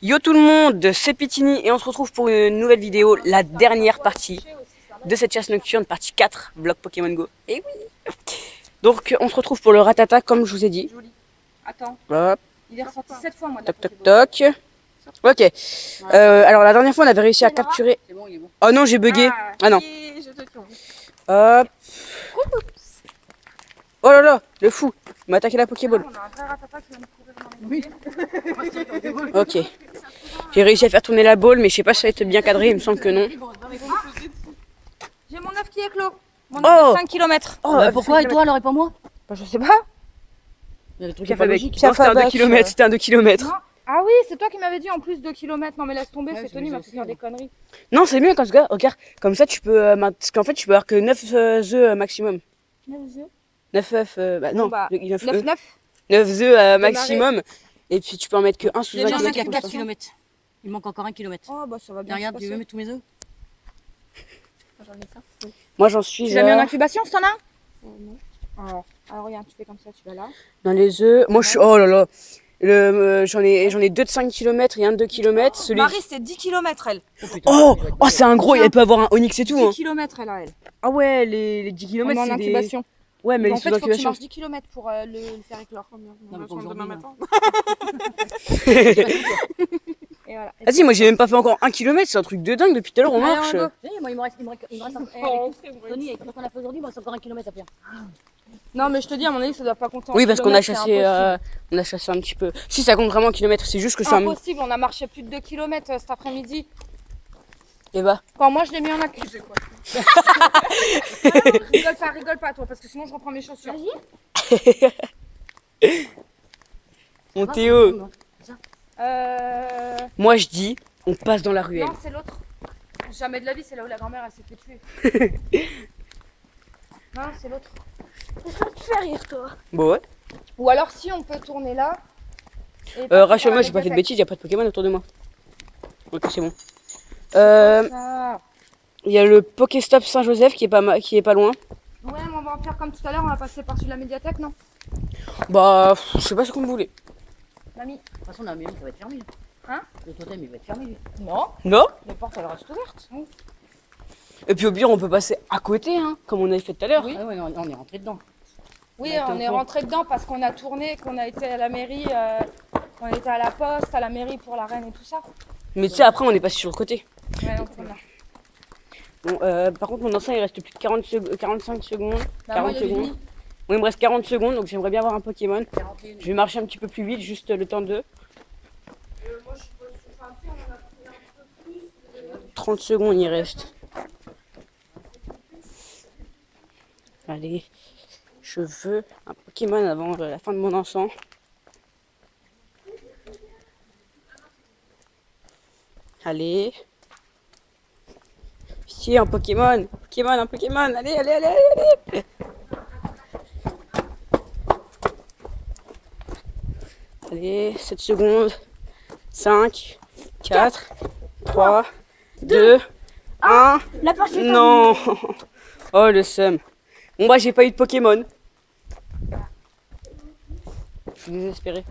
Yo tout le monde, c'est Pitini et on se retrouve pour une nouvelle vidéo, la dernière partie de cette chasse nocturne, partie 4, vlog Pokémon Go. Et oui. Donc on se retrouve pour le ratata comme je vous ai dit. Joli. Attends, Hop, il est ressorti 7 fois moi. toc toc toc. Ok, alors la dernière fois on avait réussi à capturer... C'est bon, il est bon. Oh non, j'ai bugué. Ah non. Je te tourne. Hop. Oh là là, le fou, il m'a attaqué la Pokéball. On a un vrai ratata qui vient de courir dans les Ok. J'ai réussi à faire tourner la balle, mais je sais pas si ça va être bien cadré, il me semble que non. J'ai mon œuf qui est clos. Mon Oh. œuf de 5 km. Oh, Pourquoi et toi alors et pas moi? Bah, je sais pas. Il y a des trucs Piaf pas avec. logiques. Non, c'était un 2 Piaf km, c'était un 2 km. Non. Ah oui, c'est toi qui m'avais dit en plus 2 km. Non mais laisse tomber, Ouais, c'est c'est Tony, il m'a bizarre fait faire aussi, des conneries. Non, c'est mieux comme ça. Regarde, comme ça tu peux. Parce qu'en fait, tu peux avoir que 9 œufs maximum. 9 œufs. 9 œufs. Bah non, Bah, 9 9, œufs. 9. 9 œufs maximum. Et puis tu peux en mettre que un sous J'ai un mis un J'en ai kilomètre. qu'à 4 km. Il manque encore 1 km. Oh bah ça va bien. Regarde, tu veux mettre tous mes œufs? J'en ai ça. Moi j'en suis Tu l'as mis en à... incubation, c'en a un Non. Alors regarde, tu fais comme ça, tu vas là. dans les œufs. Moi je suis. Oh là là. J'en ai 2 de 5 km et un de 2 km. Celui... Marie, c'est 10 km elle. Oh, oh c'est un gros, elle peut avoir un Onyx et tout. 10 Hein. km elle a elle. Ah ouais, les 10 On km est en c'est des... incubation. Ouais, mais En les fait, il faut que tu sous-incubations. marches 10 km pour le faire éclore. Non, mais pas aujourd'hui. non. Et voilà. Ah si, moi j'ai même pas fait encore 1 km, c'est un truc de dingue, depuis tout à l'heure on Allez, marche. on go. Moi, il me reste Tony, avec tout ce qu'on a fait aujourd'hui, il me reste encore 1 km à faire. Non mais je te dis, à mon avis, ça doit pas compter en Oui, parce qu'on a kilomètres, chassé, c'est on a chassé un petit peu. Si ça compte vraiment en kilomètres, c'est juste que c'est un... impossible, on a marché plus de 2 km cet après-midi. Et bah, Quand moi je l'ai mis en accusé quoi. Rigole pas toi, parce que sinon je reprends mes chaussures. mon Théo, Euh... moi je dis, on passe dans la ruelle. Non, c'est l'autre. Jamais de la vie, c'est là où la grand-mère elle s'est fait tuer. Non, c'est l'autre. Ça te fait rire toi. Bon ouais. Ou alors si on peut tourner là. Rassure-moi, j'ai pas fait de bêtises, y a pas de Pokémon autour de moi. Ok, c'est bon. Ça. Il y a le Pokéstop Saint-Joseph qui est pas loin. Ouais, mais on va en faire comme tout à l'heure, on va passer par-dessus la médiathèque, non? Bah, je sais pas ce que vous voulez. Mamie. De toute façon, la maison, ça va être fermé. Hein? Le totem, il va être fermé, lui. Non, Non? la porte elle reste ouverte. Et puis au pire, on peut passer à côté, hein, comme on avait fait tout à l'heure. Oui. Ah ouais, on est rentré dedans. Oui, On a été on au est courant. rentré dedans parce qu'on a tourné, qu'on a été à la mairie, qu'on était à la poste, à la mairie pour la reine et tout ça. Mais tu sais, après, on est passé sur le côté. Ouais, donc on a. Bon, par contre, mon ancien, il reste plus de 45 secondes. Bah, 40 moi, il y a secondes. demi. Moi, il me reste 40 secondes, donc j'aimerais bien avoir un Pokémon. 41. Je vais marcher un petit peu plus vite, juste le temps de... 30 secondes, il reste. Allez, je veux un Pokémon avant la fin de mon encens. Allez. Ici, un Pokémon. Un Pokémon. Allez, allez, allez, allez, allez. Allez, 7 secondes. 5, 4, 3, 2, 1. La partie Non. Oh, le seum. Bon, bah, j'ai pas eu de Pokémon. Je suis désespéré.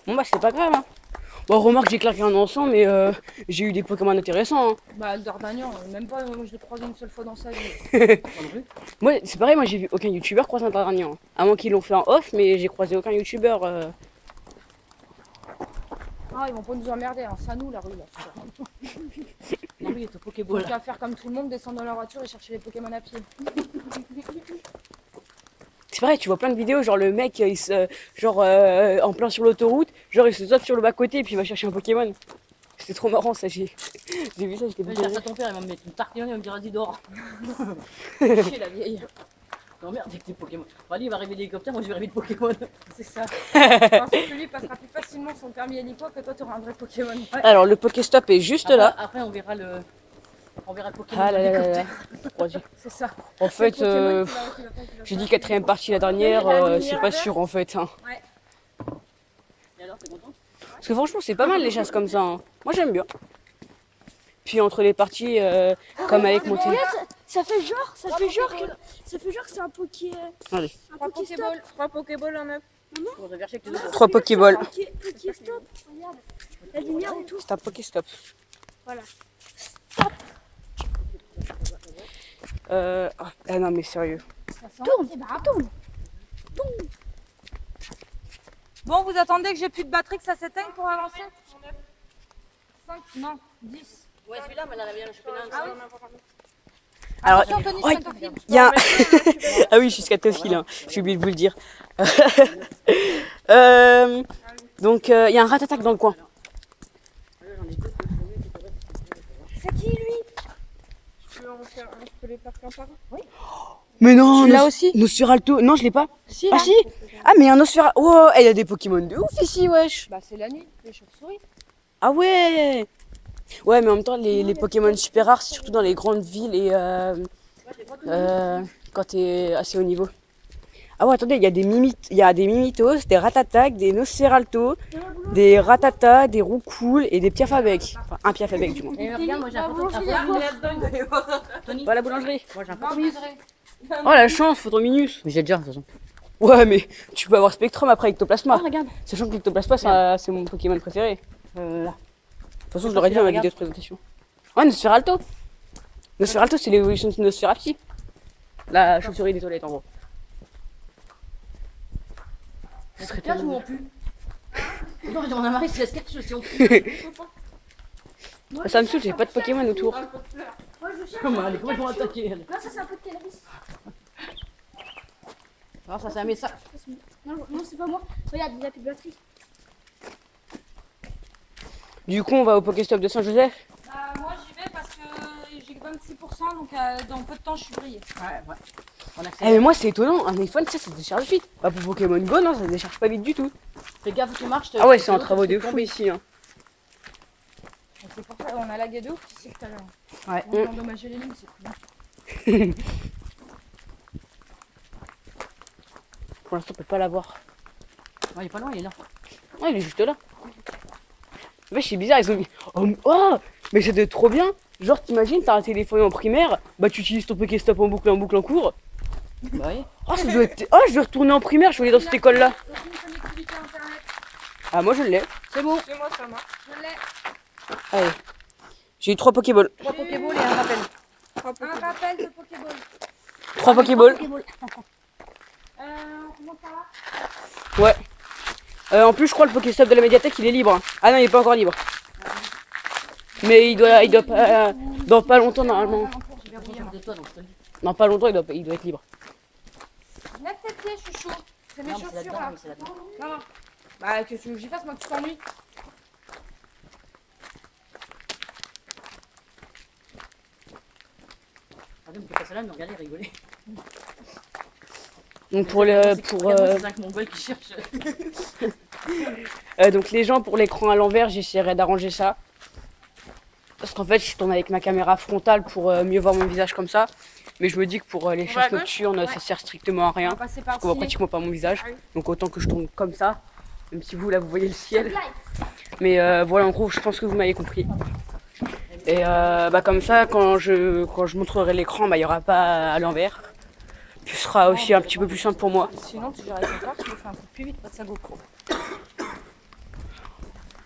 Bon, bah, c'est pas grave. Hein. Bon, remarque, j'ai claqué un encens, mais j'ai eu des Pokémon intéressants. Hein. Bah, le Dardagnan, même pas, moi je l'ai croisé une seule fois dans sa vie. Moi, c'est pareil, moi, j'ai vu aucun youtubeur croiser un Dardagnan. À moins qu'ils l'ont fait en off, mais j'ai croisé aucun youtubeur. Ah, ils vont pas nous emmerder, hein. C'est à nous la rue là. Non, lui, il est au On Pokéball. va faire comme tout le monde, descendre dans la voiture et chercher les Pokémon à pied. C'est pareil, tu vois plein de vidéos, genre le mec, il se, genre en plein sur l'autoroute, genre il se saute sur le bas-côté et puis il va chercher un Pokémon. C'était trop marrant ça, j'ai vu ça, j'étais Je vais bien. dire ça à ton père, il va me mettre une tartine, il va me dire vas-y dehors. Chier la vieille. Non merde, avec tes Pokémon. Bon, lui, il va rêver d'hélicoptère, moi je vais rêver de Pokémon. C'est ça. Ensuite, que lui passera plus facilement son permis hélico que toi tu auras un vrai Pokémon. Ouais. Alors le Pokéstop est juste là. Après, on verra le Pokémon. Ah là là là d'hélicoptère. là. C'est ça. En fait, Pokémon qui va j'ai dit faire. 4ème partie la dernière, Oui, la lumière c'est pas verte. sûr en fait. Hein. Ouais. Et alors, t'es content? Parce que franchement, c'est pas mal les chasses comme ça. Hein. Moi j'aime bien. Puis entre les parties, comme avec mon téléphone. Ça fait genre que c'est un Poké. Allez. 3 Pokéballs en œuf. Pour reverser avec les autres. 3 Pokéballs. Pokéstop, regarde. La lumière et tout. C'est un Pokéstop. Voilà. Ah non, mais sérieux. Tourne, et bah tourne. Bon, vous attendez que j'ai plus de batterie, que ça s'éteigne pour avancer 5, non, 10. Ouais, celui-là, mais là, la mienne, je fais Ah oui. Alors, Attention, Anthony, ouais, c'est un fil. il y a un... Ah oui, jusqu'à Tophile, hein. J'ai oublié de vous le dire. Donc, il y a un rat-attaque dans le coin. C'est qui lui? Je peux les faire qu'un par un. Mais non, Tu l'as aussi? Nosferalto. Non, je l'ai pas. Si, Ah là. si. Ah, mais un Nosferalto. Oh, il y a des Pokémon de ouf ici, wesh. Bah, c'est la nuit, les chauves-souris. Ah ouais. Ouais, mais en même temps, les Pokémon super rares, c'est surtout dans les grandes villes et quand t'es assez haut niveau. Ah ouais, attendez, il y a des Mimitos, des Ratatac, des Nosferalto, des Ratata, des Roucoule et des Piafabec. Enfin, un Piafabec du moins. Et regarde, moi j'ai un photo. Tony. Voilà la boulangerie. Moi j'ai un Non, photo. mais vrai. Oh la chance, Photominus. Mais j'ai déjà, de toute façon. Ouais, mais tu peux avoir Spectrum après Ectoplasma. regarde. Sachant que l'Ectoplasma, c'est mon Pokémon préféré. Là. De toute façon, je l'aurais dit dans ma vidéo de présentation. Ouais, Nosferalto. Nosferalto, c'est l'évolution de Nosferapti. La chauve-souris des toilettes, en gros. Ce serait bien, je m'en pue. Non, on a marre, c'est la sketch, si on pue. Ça me saoule, j'ai pas de Pokémon autour. Moi je cherche. Comment elle est complètement attaquée, elle. Non, ça c'est un peu de cannabis. Alors, ça, c'est un message. Non, non c'est pas moi. Regarde, il a plus de batterie. Du coup, on va au Pokéstop de Saint-Joseph. Bah, moi, j'y vais parce que j'ai que 26%, donc dans peu de temps, je suis brillée. Ouais. On Eh, accélère. mais moi, c'est étonnant, un iPhone, ça se décharge vite. Bah, pour Pokémon Go, non, ça se décharge pas vite du tout. Fais gaffe, tu marches. Ah ouais, c'est en travaux de fou ici. Hein. C'est pour ça qu'on a lagué de ouf, tu sais, tout à l'heure. Ouais. On a endommagé les lignes, c'est cool. Pour l'instant, on peut pas l'avoir. Ouais, il est pas loin, il est là. Ouais, il est juste là. Mais c'est bizarre, ils ont mis. Oh, mais c'était trop bien. Genre, t'imagines, t'as un téléphone en primaire, bah tu utilises ton Pokéstop en boucle en cours. Bah oui. Oh, ça doit être. Oh, je vais retourner en primaire, je vais aller dans cette école-là. Aucune connectivité internet. Ah, moi je l'ai. C'est bon. Chez moi, ça marche. Je l'ai. Allez. J'ai eu 3 Pokéballs. 3 Pokéballs et un rappel. Un rappel de Pokéball. 3 Pokéballs. On remonte par là. Ouais. En plus, je crois le Pokéstop de la médiathèque, il est libre. Ah non, il est pas encore libre. Mais il doit pas, dans pas longtemps normalement. J'ai bien besoin de toi, donc je te le dis. Dans pas longtemps, il doit être libre. Lève tes pieds, chouchou. C'est mes Non, mais c'est chaussures là-dedans, là. oui, c'est là-dedans. Non, non. Bah, que tu veux que j'y fasse, moi, tu t'ennuies. Ah, on peut passer là, mais regarder, rigoler. Donc pour le C'est un mongol qui cherche. donc les gens pour l'écran à l'envers, j'essaierai d'arranger ça. Parce qu'en fait, je tourne avec ma caméra frontale pour mieux voir mon visage comme ça. Mais je me dis que pour les chasses nocturnes, ça sert strictement à On rien. va passer par Parce qu'on voit le pratiquement pas mon visage. Ah oui. Donc autant que je tourne comme ça. Même si vous là vous voyez le ciel. Mais voilà, en gros, je pense que vous m'avez compris. Et bah comme ça, quand je montrerai l'écran, bah il n'y aura pas à l'envers. Ce sera aussi un petit peu plus simple pour moi. Sinon, tu dirais ton père, tu me fais un coup de plus vite, pas de sa GoPro.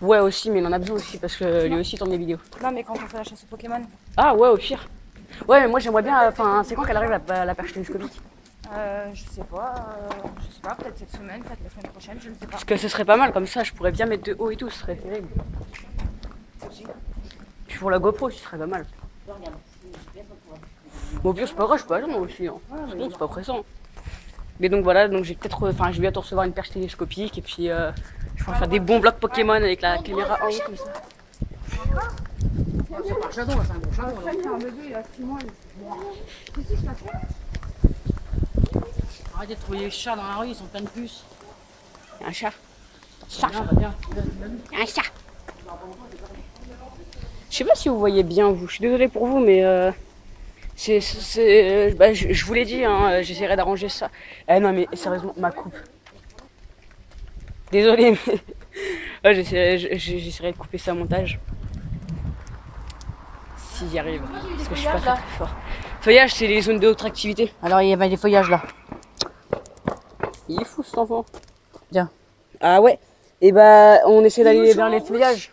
Ouais aussi, mais il en a besoin aussi parce que lui aussi tourne des vidéos. Non, mais quand on fait la chasse au Pokémon, Ah ouais, au pire. Ouais, mais moi j'aimerais bien. Enfin, c'est quand qu'elle arrive la perche télescopique? je sais pas, peut-être cette semaine, peut-être la semaine prochaine, je ne sais pas. Parce que ce serait pas mal comme ça, je pourrais bien mettre de haut et tout, ce serait terrible. Puis pour la GoPro, ce serait pas mal. Bon, au pire, c'est pas grave, je peux attendre aussi. Hein. Sinon, c'est pas pressant. Mais donc voilà, donc j'ai peut-être. Enfin, je vais bientôt recevoir une perche télescopique et puis je vais faire des bons blocs Pokémon avec la caméra en haut comme ça. C'est pas un chadon, là, c'est un gros chadon. là. C'est un bébé, il a 6 mois. Arrêtez de trouver les chats dans la rue, ils sont pleins de puces. Un chat. Viens, va bien. Un chat. Je sais pas si vous voyez bien, vous. Je suis désolée pour vous, mais bah, je vous l'ai dit, hein, j'essaierai d'arranger ça. Eh non, mais sérieusement, ma coupe. Désolée, mais ouais, j'essaierai de couper ça au montage. Si j'y arrive. Parce que je suis pas très très fort. Feuillage, c'est les zones de haute activité. Alors, il y avait des feuillages là. Il est fou cet enfant. Tiens. Ah ouais. Et bah, on essaie d'aller vers les feuillages.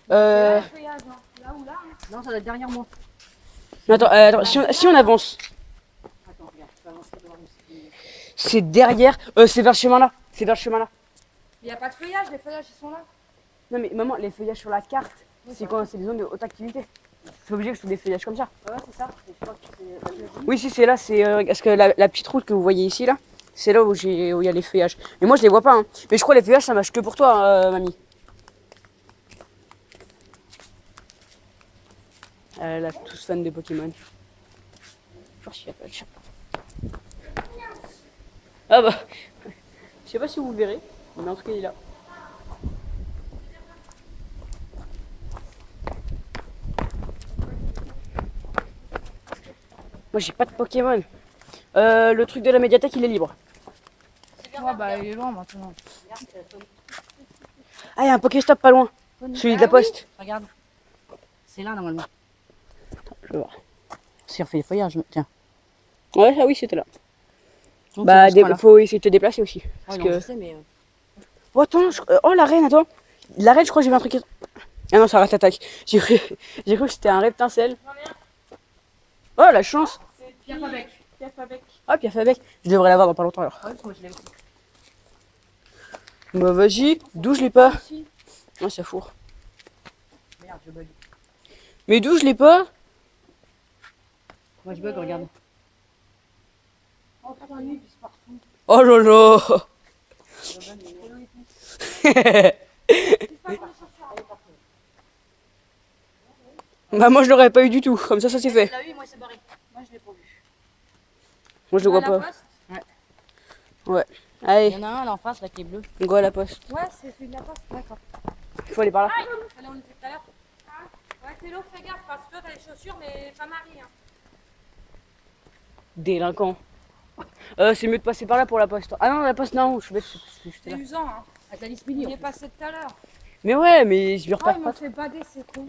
Le feuillage, non. Là ou là. Hein. Non, ça doit être derrière moi. Attends, attends, si on avance, Attends, regarde, je peux avancer pour voir où c'est. c'est derrière. C'est vers ce chemin-là. C'est vers ce chemin-là. Il n'y a pas de feuillage, les feuillages ils sont là. Non mais maman, les feuillages sur la carte, c'est quand c'est des zones de haute activité. C'est obligé que ce soit des feuillages comme ça. Ouais, c'est ça. Je crois que c'est. Oui, si c'est là, c'est parce que la petite route que vous voyez ici là, c'est là où il y a les feuillages. Mais moi je les vois pas. Hein. Mais je crois que les feuillages ça marche que pour toi, mamie. Là, tous fans de Pokémon. Je sais pas de chat. Ah bah, je sais pas si vous le verrez, mais en tout cas il est là. Moi j'ai pas de Pokémon. Le truc de la médiathèque il est libre. Ouais, bah il est loin maintenant. Ah, il y a un Pokéstop pas loin. Celui de la poste. Regarde. C'est là normalement. Je vais voir. Si on fait les feuillages, tiens. Ouais, ah oui, c'était là. Donc, Bah, c'est là. faut essayer de te déplacer aussi. Parce Ouais, que... non, je sais, mais. Oh, attends, oh, la reine, attends. La reine, je crois que j'ai vu un truc. Ah non, ça rate attaque. J'ai cru que c'était un reptincelle. Oh, la chance. Pierre Fabec. Pierre Fabec. Ah, Pierre Fabec. Je devrais l'avoir dans pas longtemps alors. Ouais, parce que moi je l'ai aussi. Bah, vas-y. D'où je l'ai pas? Oh, ça fourre. Merde, je bug. Mais d'où je l'ai pas? Moi je bug, regarde. Oh putain, lui, il pisse partout. Oh là là. Bah, moi je l'aurais pas eu du tout. Comme ça c'est fait. Là, oui, moi c'est barré. Moi je l'ai pas vu. Moi je le vois À la pas. poste. Ouais. Il Allez, y en a un là en face là qui est bleu. on go à la poste. Ouais, c'est celui de la poste. D'accord. Faut aller par là. Là où on était tout à l'heure. Ouais, Télo, fais gaffe parce que toi t'as les chaussures, mais pas Marie. Hein. Délinquant. C'est mieux de passer par là pour la poste. Ah non, la poste, non, je suis bête, j'étais C'est là. usant. Hein. Avec la liste Il mini. est passé tout à l'heure. Mais ouais, mais je lui Oh, repère il pas. m'a fait bader, c'est con.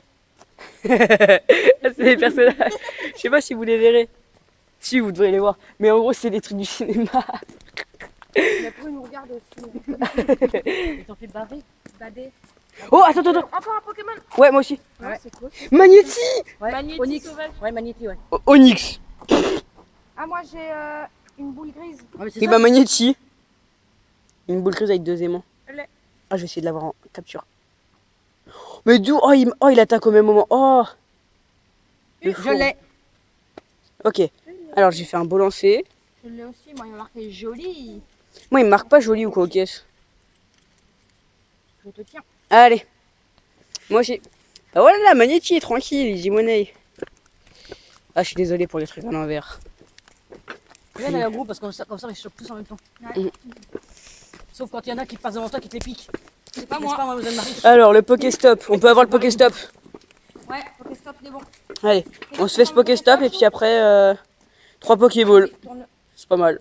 C'est des personnages. Je sais pas si vous les verrez. Si, vous devrez les voir. Mais en gros, c'est des trucs du cinéma. Il a pris nous regarde aussi. Ils t'ont fait baver. Bader. Oh, attends, attends, attends. Encore un Pokémon. Ouais, moi aussi. Ouais, Ouais. c'est cool. Magnéti. Ouais. Magnéti Onyx. sauvage. Ouais, Magnéti, ouais. Onyx. Ah, moi j'ai une boule grise. Ouais, mais c'est Et ça. bah, Magnéti. Une boule grise avec 2 aimants. Elle est- Ah, je vais essayer de l'avoir en capture. Mais d'où? Oh, il attaque au même moment. Oh. Le Je fou. l'ai. Ok. Alors, j'ai fait un beau lancer. Je l'ai aussi, moi il m'a marqué joli. Moi, il me marque pas joli ou quoi, ok. Je te tiens. Allez. Moi aussi. Ah voilà, la Magnéti est tranquille, Easy Money. Ah, je suis désolé pour les trucs à l'envers. Viens dans le groupe parce que comme ça, ils se chopent tous en même temps. Mhm. Sauf quand il y en a qui passent devant toi qui te les piquent. C'est pas N'est-ce moi. pas, moi, vous êtes Marie. Alors, le Pokéstop. On peut avoir le Pokéstop. Ouais, Pokéstop, il est bon. Allez, on se fait ce Pokéstop et puis après, 3 Pokéballs. C'est pas mal.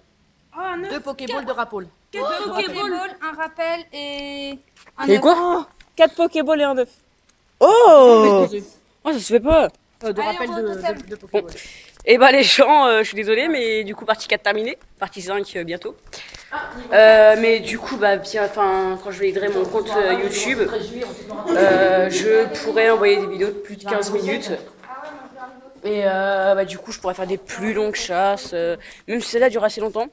Ah, un 2 Pokéballs de Rapole. 4 Pokéballs, un rappel et un Et œuf. quoi? 4 Pokéballs et un œuf. Oh! Oh, ça se fait pas. De Allez, rappel on va au totem. de Pokéballs. Et bah, les gens, je suis désolée, mais du coup, partie 4 terminée. Partie 5 bientôt. Mais du coup, bah, bien, enfin, quand je validerai mon compte YouTube, je pourrais envoyer des vidéos de plus de 15 minutes. Et bah, du coup, je pourrais faire des plus longues chasses, même si celle-là dure assez longtemps.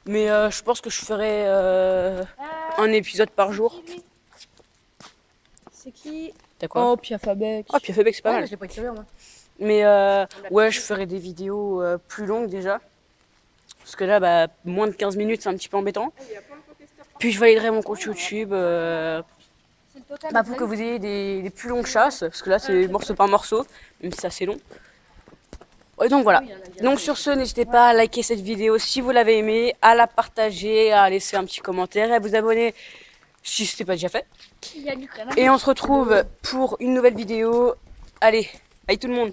Mais je pense que je ferai un épisode par jour. C'est qui? T'as quoi? Pierre Fabec. Ah, puis Fabec, c'est pas Ouais, mal. je l'ai pas dit tout à l'heure, moi. Mais ouais, je ferai des vidéos plus longues déjà. Parce que là, bah, moins de 15 minutes, c'est un petit peu embêtant. Puis je validerai mon compte YouTube C'est le totem. bah, pour que vous ayez des plus longues chasses. Parce que là, c'est morceau par morceau, même si c'est assez long. Et donc voilà. Donc sur ce, n'hésitez pas à liker cette vidéo si vous l'avez aimée, à la partager, à laisser un petit commentaire et à vous abonner si ce n'était pas déjà fait. Il y a du canard. Et on se retrouve pour une nouvelle vidéo. Allez, bye tout le monde.